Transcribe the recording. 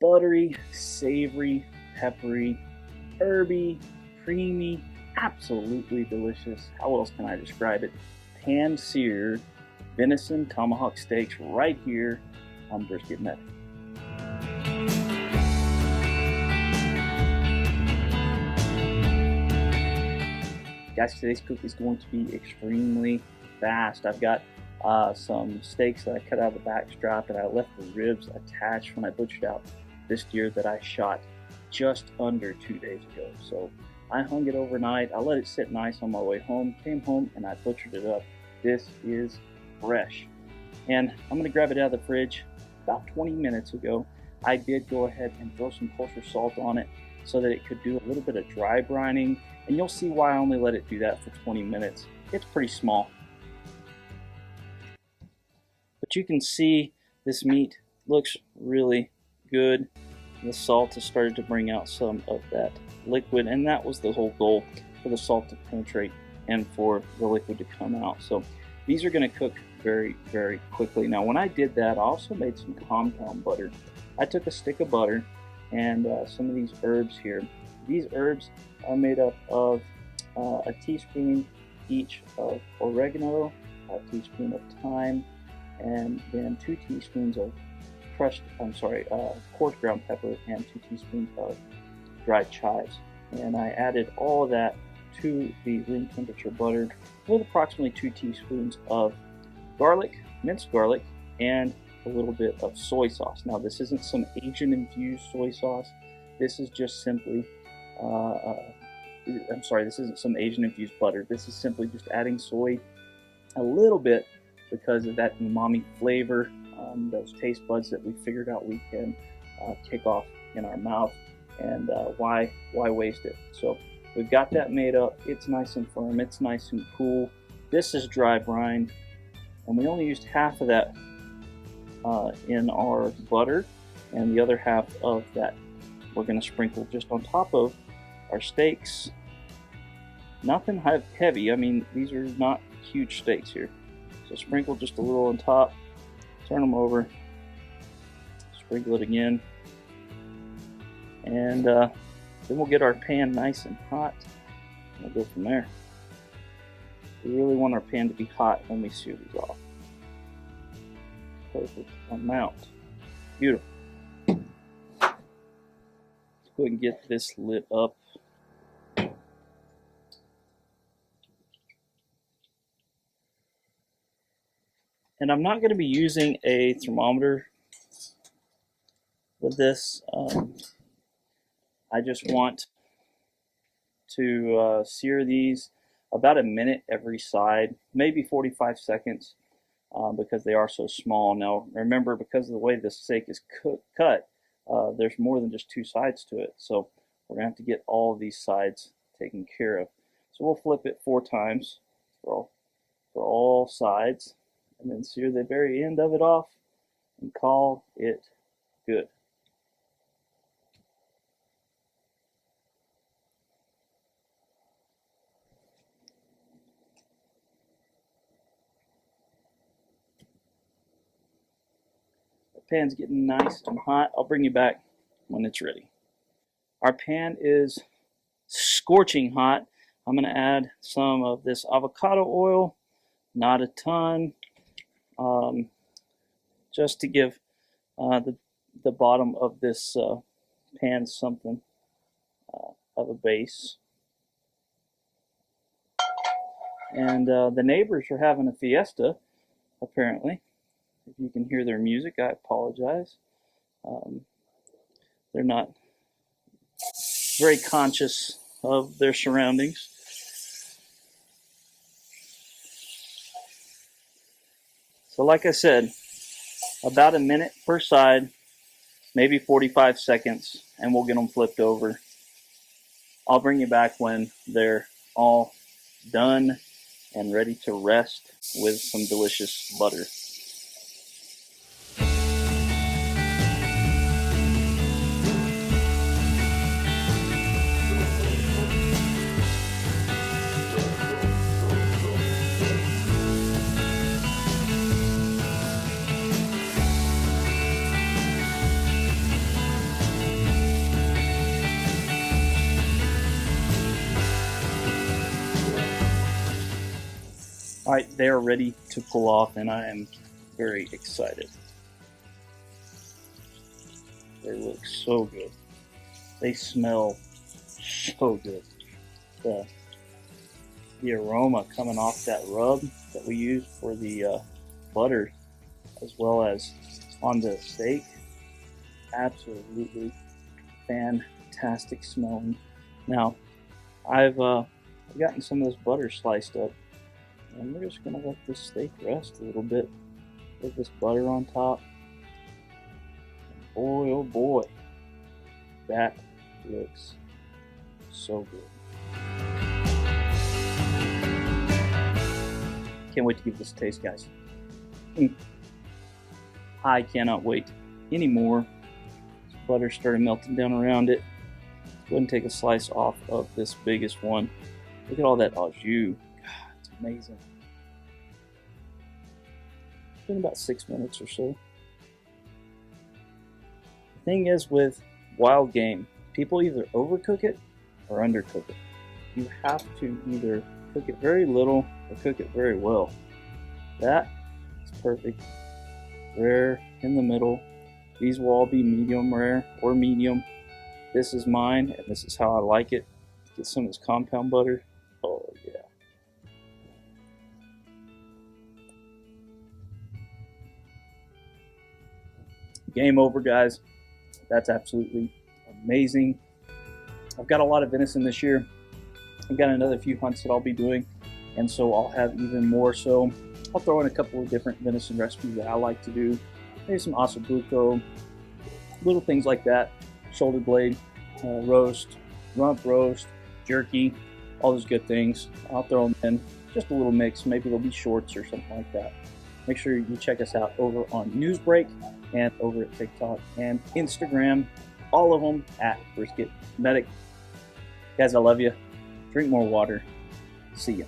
buttery, savory, peppery, herby, creamy, absolutely delicious. How else can I describe it? Pan-seared venison tomahawk steaks right here on Brisket Method. Guys, today's cook is going to be extremely fast. I've got some steaks that I cut out of the back strap, and I left the ribs attached when I butchered out this deer that I shot just under 2 days ago. So I hung it overnight. I let it sit nice on my way home, came home, and I butchered it up. This is fresh. And I'm gonna grab it out of the fridge. About 20 minutes ago, I did go ahead and throw some kosher salt on it so that it could do a little bit of dry brining. And you'll see why I only let it do that for 20 minutes. It's pretty small. But you can see this meat looks really good. The salt has started to bring out some of that liquid, and that was the whole goal, for the salt to penetrate and for the liquid to come out. So these are going to cook very, very quickly. Now, when I did that, I also made some compound butter. I took a stick of butter and some of these herbs here. These herbs are made up of a teaspoon each of oregano, a teaspoon of thyme, and then 2 teaspoons of coarse ground pepper, and 2 teaspoons of dried chives. And I added all of that to the room temperature butter with approximately 2 teaspoons of garlic, minced garlic, and a little bit of soy sauce. Now, this isn't some Asian infused soy sauce. This is just simply this isn't some Asian infused butter. This is simply just adding soy a little bit because of that umami flavor, those taste buds that we figured out we can kick off in our mouth. And why waste it? So we've got that made up. It's nice and firm. It's nice and cool. This is dry brine, and we only used half of that in our butter, and the other half of that we're going to sprinkle just on top of our steaks. Nothing heavy. I mean, these are not huge steaks here. So sprinkle just a little on top, turn them over, sprinkle it again, and then we'll get our pan nice and hot. We'll go from there. We really want our pan to be hot when we sear these off. Perfect amount. Beautiful. Let's go ahead and get this lit up. And I'm not going to be using a thermometer with this. I just want to sear these about a minute every side, maybe 45 seconds, because they are so small. Now, remember, because of the way this steak is cut, there's more than just 2 sides to it. So we're going to have to get all of these sides taken care of. So we'll flip it 4 times for all sides, and then sear the very end of it off and call it good. The pan's getting nice and hot. I'll bring you back when it's ready. Our pan is scorching hot. I'm going to add some of this avocado oil, not a ton, just to give the bottom of this pan something of a base. And the neighbors are having a fiesta, apparently. If you can hear their music, I apologize. They're not very conscious of their surroundings. So like I said, about a minute per side, maybe 45 seconds, and we'll get them flipped over. I'll bring you back when they're all done and ready to rest with some delicious butter. All right, they are ready to pull off, and I am very excited. They look so good. They smell so good. The aroma coming off that rub that we use for the butter, as well as on the steak, absolutely fantastic smelling. Now, I've gotten some of this butter sliced up, and we're just gonna let this steak rest a little bit with this butter on top. And boy, oh boy, that looks so good. Can't wait to give this a taste, guys. I cannot wait anymore. Butter started melting down around it. Let's go ahead and take a slice off of this biggest one. Look at all that au jus. God, it's amazing. It's been about 6 minutes or so. The thing is with wild game, people either overcook it or undercook it. You have to either cook it very little or cook it very well. That is perfect. Rare in the middle. These will all be medium rare or medium. This is mine, and this is how I like it. Get some of this compound butter. Oh yeah. Game over, guys. That's absolutely amazing. I've got a lot of venison this year. I've got another few hunts that I'll be doing, and so I'll have even more. So I'll throw in a couple of different venison recipes that I like to do. Maybe some ossobuco, little things like that. Shoulder blade roast, rump roast, jerky, all those good things. I'll throw them in, just a little mix. Maybe there'll be shorts or something like that. Make sure you check us out over on Newsbreak and over at TikTok and Instagram. All of them at Brisket Medic. Guys, I love you. Drink more water. See ya.